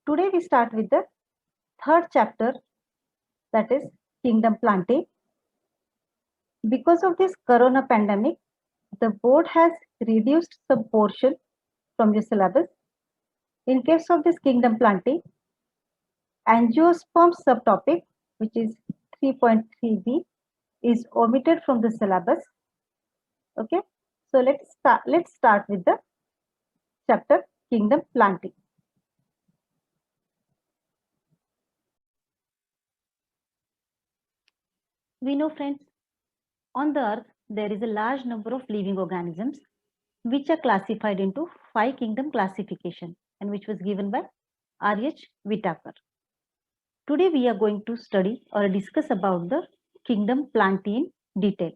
Today we start with the third chapter, that is kingdom planting. Because of this corona pandemic, the board has reduced some portion from the syllabus. In case of this kingdom planting, angiosperm subtopic, which is 3.3b, is omitted from the syllabus. Okay, so let's start with the chapter kingdom planting. We know, friends, on the earth there is a large number of living organisms which are classified into 5 kingdom classification and which was given by R.H. Whitaker. Today we are going to study or discuss about the kingdom Plantae in detail.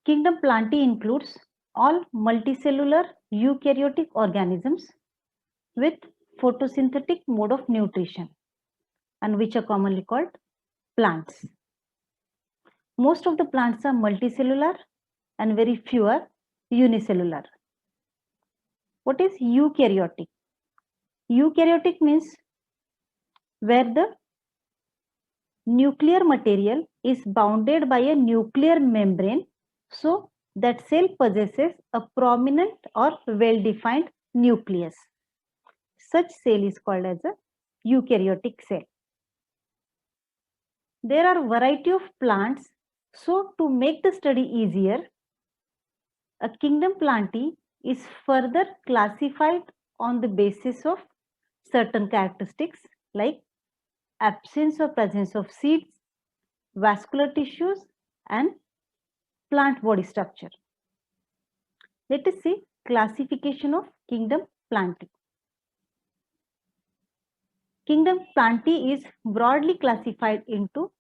Kingdom Plantae includes all multicellular eukaryotic organisms with photosynthetic mode of nutrition and which are commonly called plants. Most of the plants are multicellular and very few are unicellular. What is eukaryotic? Eukaryotic means where the nuclear material is bounded by a nuclear membrane, so that cell possesses a prominent or well-defined nucleus. Such cell is called as a eukaryotic cell. There are variety of plants, so to make the study easier, a kingdom Plantae is further classified on the basis of certain characteristics like absence or presence of seeds, vascular tissues, and plant body structure. Let us see classification of kingdom Plantae. Kingdom Plantae is broadly classified into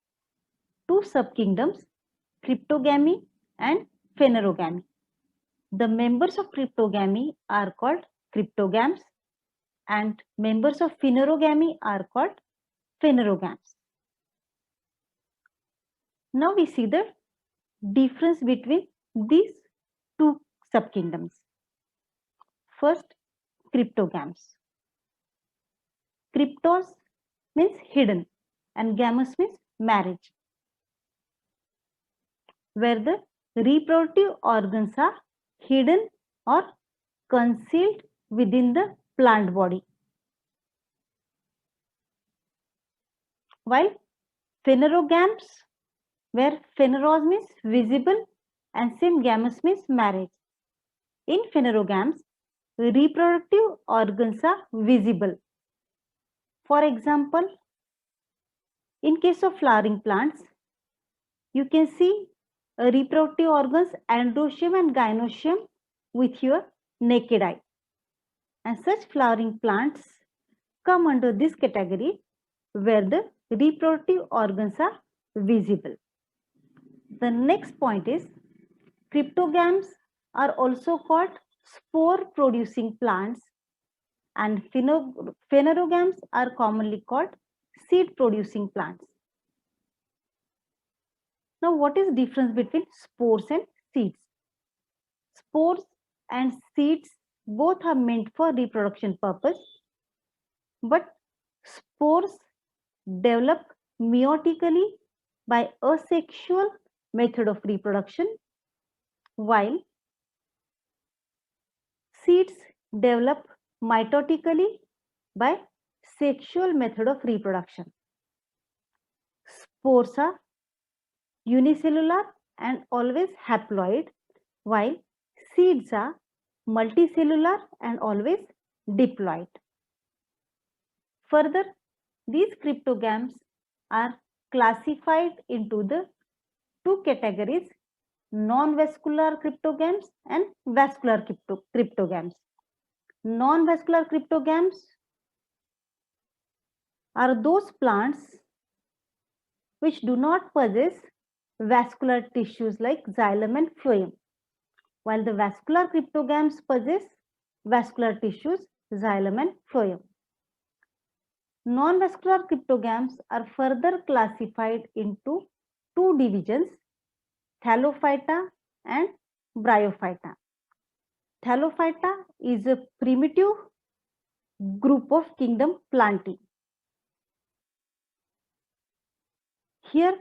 two subkingdoms, cryptogamy and phanerogamy. The members of cryptogamy are called cryptogams and members of phanerogamy are called phanerogams. Now we see the difference between these two subkingdoms. First, cryptogams. Cryptos means hidden and gamos means marriage, where the reproductive organs are hidden or concealed within the plant body. While phanerogams, where phaneros means visible and same gamos means marriage. In phanerogams, reproductive organs are visible. For example, in case of flowering plants, you can see reproductive organs androecium and gynoecium with your naked eye. And such flowering plants come under this category where the reproductive organs are visible. The next point is cryptogams are also called spore producing plants and phanerogams are commonly called seed producing plants. Now what is the difference between spores and seeds? Spores and seeds both are meant for reproduction purpose, but spores develop meiotically by asexual method of reproduction, while seeds develop mitotically by sexual method of reproduction. Spores are unicellular and always haploid, while seeds are multicellular and always diploid. Further, these cryptogams are classified into the two categories, non-vascular cryptogams and vascular cryptogams. Non-vascular cryptogams are those plants which do not possess vascular tissues like xylem and phloem, while the vascular cryptogams possess vascular tissues, xylem and phloem. Non-vascular cryptogams are further classified into two divisions, Thallophyta and Bryophyta. Thallophyta is a primitive group of kingdom Plantae. Here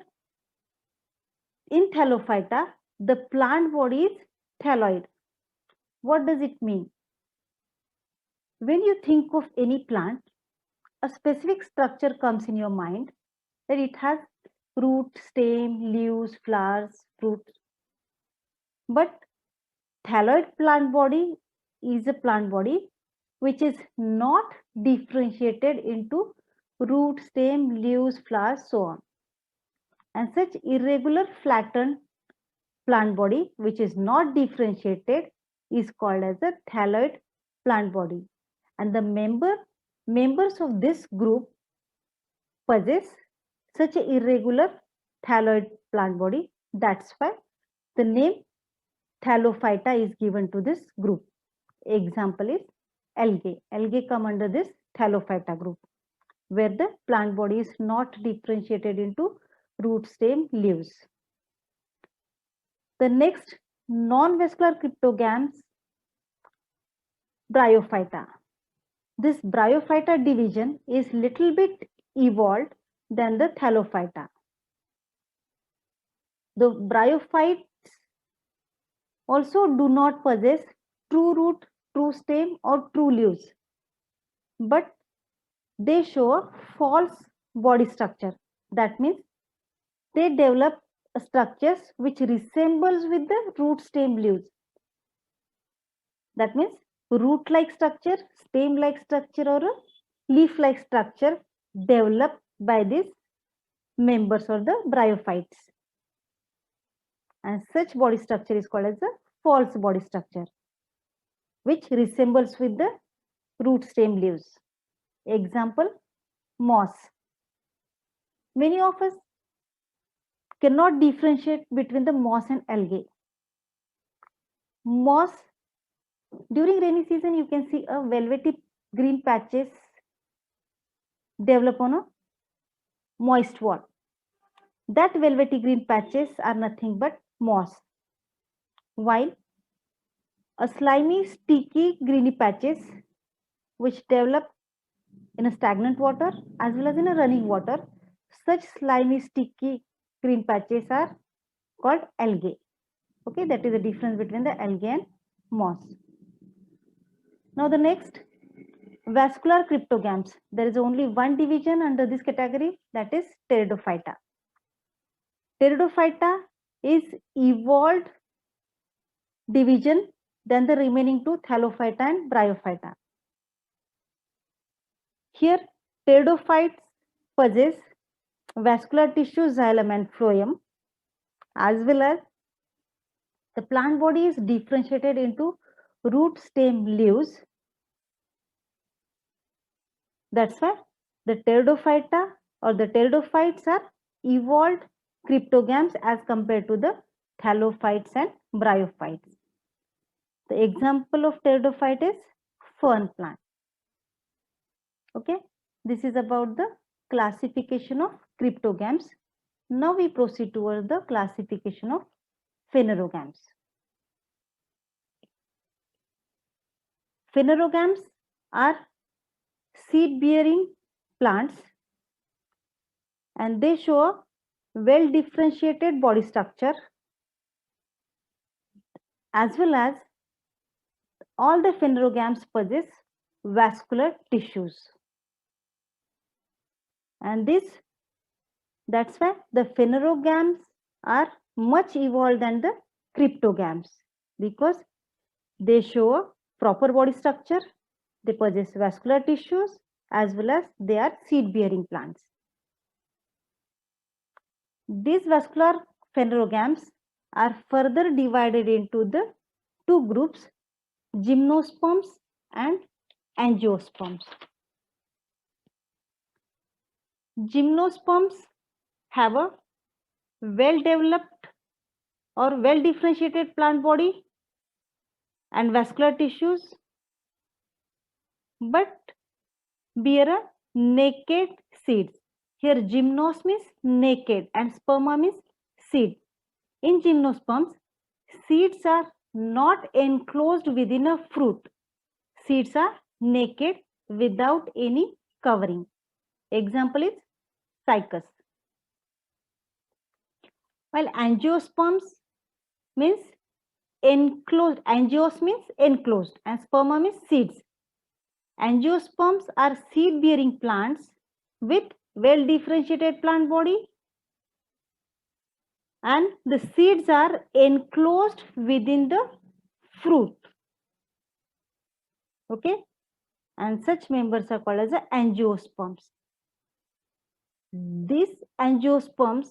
in Thallophyta, the plant body is thalloid. What does it mean? When you think of any plant, a specific structure comes in your mind, that it has root, stem, leaves, flowers, fruits. But thalloid plant body is a plant body which is not differentiated into root, stem, leaves, flowers, so on. And such irregular flattened plant body which is not differentiated is called as a thalloid plant body. And the members of this group possess such an irregular thalloid plant body. That's why the name Thallophyta is given to this group. Example is algae. Algae come under this Thallophyta group, where the plant body is not differentiated into root, stem, leaves. The next non-vascular cryptogams, Bryophyta. This Bryophyta division is little bit evolved than the Thallophyta. The bryophytes also do not possess true root, true stem or true leaves, but they show a false body structure. That means they develop structures which resembles with the root, stem, leaves. That means root-like structure, stem-like structure or a leaf-like structure developed by these members or the bryophytes. And such body structure is called as a false body structure, which resembles with the root, stem, leaves. Example, moss. Many of us cannot differentiate between the moss and algae. Moss, during rainy season, you can see a velvety green patches develop on a moist wall. That velvety green patches are nothing but moss, while a slimy, sticky, greeny patches which develop in a stagnant water as well as in a running water, such slimy, sticky, green patches are called algae. Okay, that is the difference between the algae and moss. Now the next, vascular cryptogams. There is only one division under this category, that is Pteridophyta. Pteridophyta is evolved division than the remaining two, Thallophyta and Bryophyta. Here, pteridophytes possess vascular tissue, xylem and phloem, as well as the plant body is differentiated into root, stem, leaves. That's why the Pteridophyta or the pteridophytes are evolved cryptogams as compared to the thallophytes and bryophytes. The example of pteridophyte is fern plant. Okay, this is about the classification of cryptogams. Now we proceed towards the classification of phanerogams. Phanerogams are seed-bearing plants and they show a well-differentiated body structure as well as all the phanerogams possess vascular tissues. And that's why the phanerogams are much evolved than the cryptogams because they show a proper body structure, they possess vascular tissues as well as they are seed-bearing plants. These vascular phanerogams are further divided into the two groups, gymnosperms and angiosperms. Gymnosperms have a well-developed or well-differentiated plant body and vascular tissues, but bear a naked seeds. Here gymnos means naked and sperma means seed. In gymnosperms, seeds are not enclosed within a fruit. Seeds are naked without any covering. Example is cycas. While angiosperms means enclosed, angios means enclosed and sperma means seeds. Angiosperms are seed bearing plants with well differentiated plant body, and the seeds are enclosed within the fruit. Okay, and such members are called as the angiosperms. These angiosperms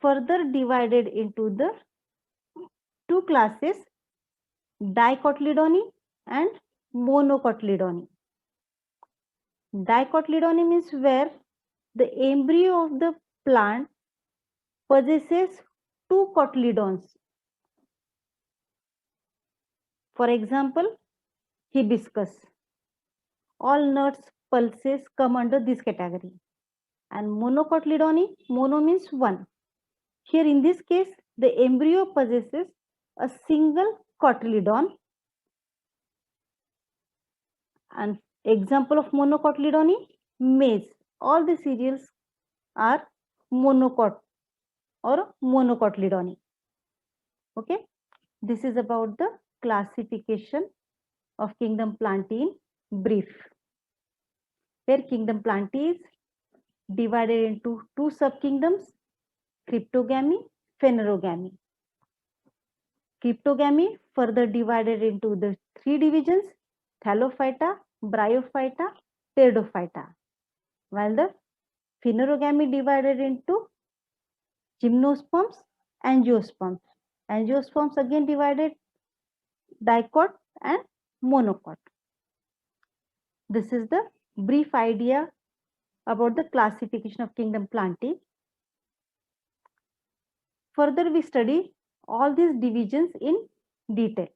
further divided into the two classes, dicotyledony and monocotyledony. Dicotyledony means where the embryo of the plant possesses two cotyledons. For example, hibiscus. All nuts, pulses come under this category. And monocotyledony, mono means one. Here in this case, the embryo possesses a single cotyledon. And example of monocotyledony, maize. All the cereals are monocot or monocotyledony. Okay, this is about the classification of kingdom Plantae in brief, where kingdom Plantae is divided into two subkingdoms, cryptogamy, phanerogamy. Cryptogamy further divided into the three divisions, Thallophyta, Bryophyta, Pteridophyta, while the phanerogamy divided into gymnosperms, angiosperms. Angiosperms again divided dicot and monocot. This is the brief idea about the classification of kingdom Plantae. Further, we study all these divisions in detail.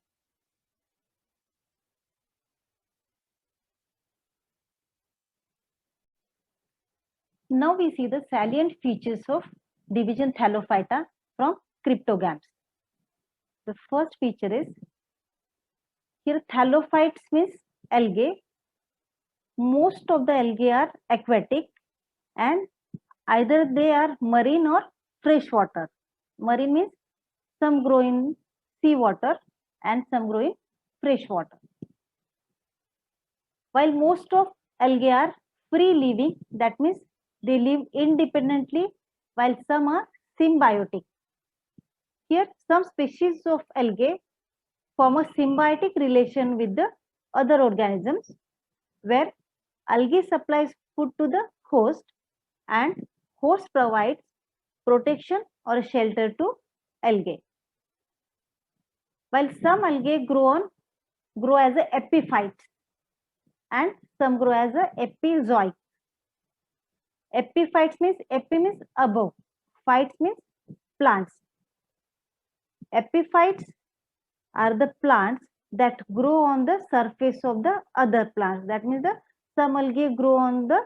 Now we see the salient features of division Thallophyta from cryptogams. The first feature is, here thallophytes means algae. Most of the algae are aquatic and either they are marine or freshwater. Marine means some grow in seawater and some grow in freshwater. While most of algae are free living, that means they live independently, while some are symbiotic. Here some species of algae form a symbiotic relation with the other organisms, where algae supplies food to the host and host provides protection or shelter to algae. While some algae grow as a epiphytes and some grow as a epizoic. Epiphytes means epi means above, phytes means plants. Epiphytes are the plants that grow on the surface of the other plants. That means the some algae grow on the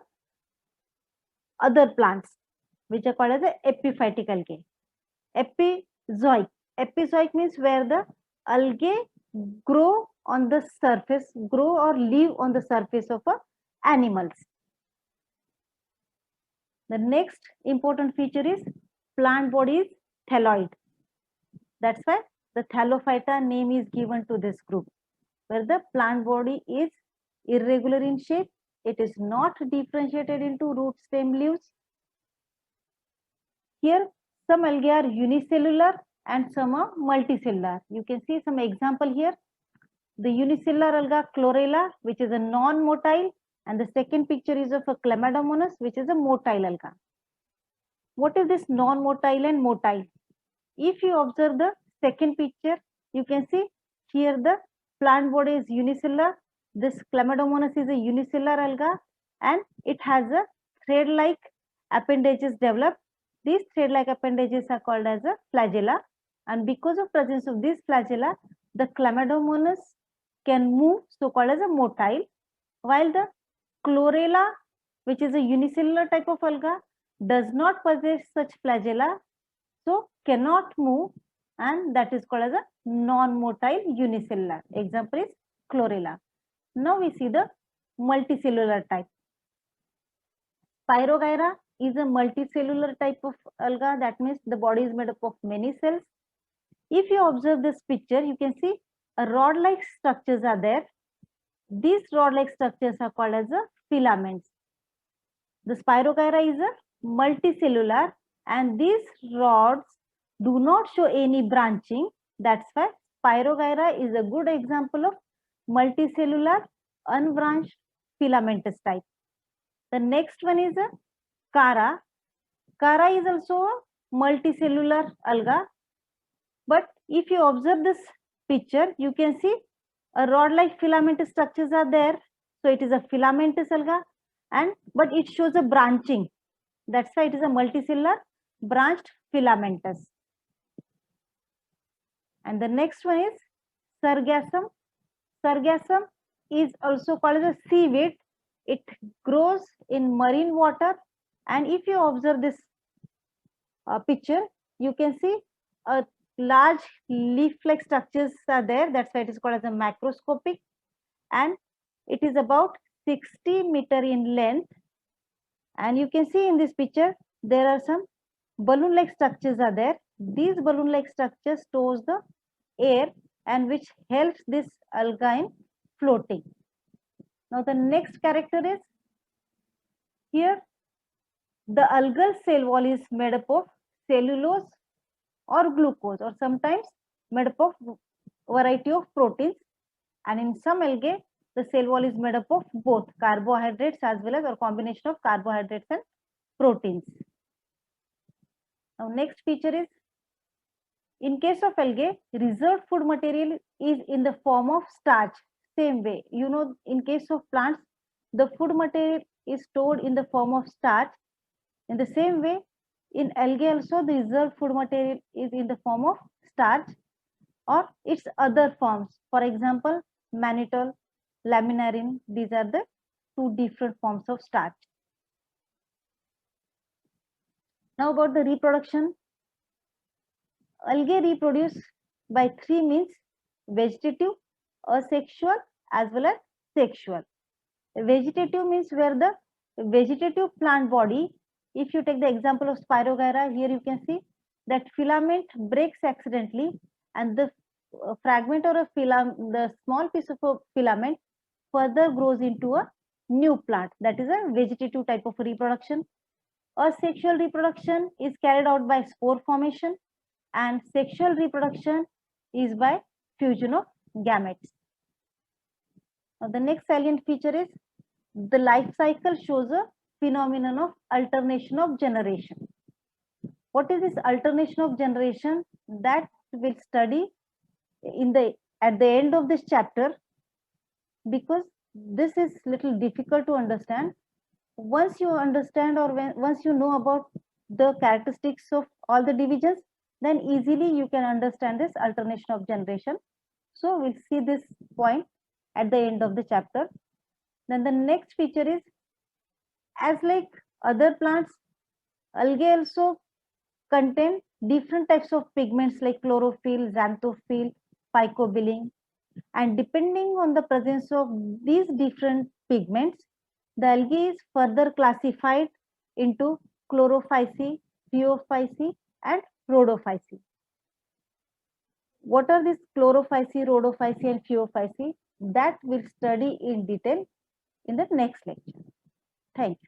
other plants, which are called as the epiphytic algae. Epizoic. Epizoic means where the algae grow on the surface, grow or live on the surface of animals. The next important feature is plant body is thalloid. That's why the Thallophyta name is given to this group, where the plant body is irregular in shape. It is not differentiated into root, stem, leaves. Here some algae are unicellular and some are multicellular. You can see some example here. The unicellular alga chlorella, which is a non-motile, and the second picture is of a Chlamydomonas, which is a motile alga. What is this non-motile and motile? If you observe the second picture, you can see here the plant body is unicellular. This Chlamydomonas is a unicellular alga and it has a thread-like appendages developed. These thread-like appendages are called as a flagella, and because of presence of these flagella, the Chlamydomonas can move, so called as a motile, while the chlorella, which is a unicellular type of alga, does not possess such flagella, so cannot move, and that is called as a non-motile unicellular. Example is chlorella. Now we see the multicellular type. Spirogyra is a multicellular type of alga. That means the body is made up of many cells. If you observe this picture, you can see a rod-like structures are there. These rod-like structures are called as the filaments. The Spirogyra is a multicellular, and these rods do not show any branching. That's why Spirogyra is a good example of multicellular unbranched filamentous type. The next one is a Chara. Chara is also a multicellular alga. But if you observe this picture, you can see a rod-like filamentous structures are there. So it is a filamentous alga, but it shows a branching. That's why it is a multicellular branched filamentous. And the next one is Sargassum. Sargassum is also called as a seaweed. It grows in marine water, and if you observe this picture, you can see a large leaf-like structures are there. That's why it is called as a macroscopic, and it is about 60 meter in length. And you can see in this picture there are some balloon-like structures are there. These balloon-like structures stores the air, and which helps this alga in floating. Now the next character is here. The algal cell wall is made up of cellulose or glucose, or sometimes made up of variety of proteins. And in some algae, the cell wall is made up of both carbohydrates as well as or combination of carbohydrates and proteins. Now next feature is, in case of algae, reserved food material is in the form of starch. Same way, you know, in case of plants, the food material is stored in the form of starch. In the same way, in algae also, the reserved food material is in the form of starch or its other forms. For example, mannitol, laminarin, these are the two different forms of starch. Now about the reproduction. Algae reproduce by three means: vegetative, asexual, as well as sexual. Vegetative means where the vegetative plant body, if you take the example of Spirogyra, here you can see that filament breaks accidentally, and the fragment or a the small piece of a filament further grows into a new plant. That is a vegetative type of reproduction. Asexual reproduction is carried out by spore formation, and sexual reproduction is by fusion of gametes. Now the next salient feature is the life cycle shows a phenomenon of alternation of generation. What is this alternation of generation? That we'll study at the end of this chapter, because this is little difficult to understand. Once you understand, or once you know about the characteristics of all the divisions, then easily you can understand this alternation of generation. So we'll see this point at the end of the chapter. Then the next feature is, as like other plants, algae also contain different types of pigments like chlorophyll, xanthophyll, phycobilin, and depending on the presence of these different pigments, the algae is further classified into chlorophyceae, phaeophyceae, and rhodophyceae. What are these chlorophyceae, rhodophyceae, and phaeophyceae? That we'll study in detail in the next lecture. Thank you.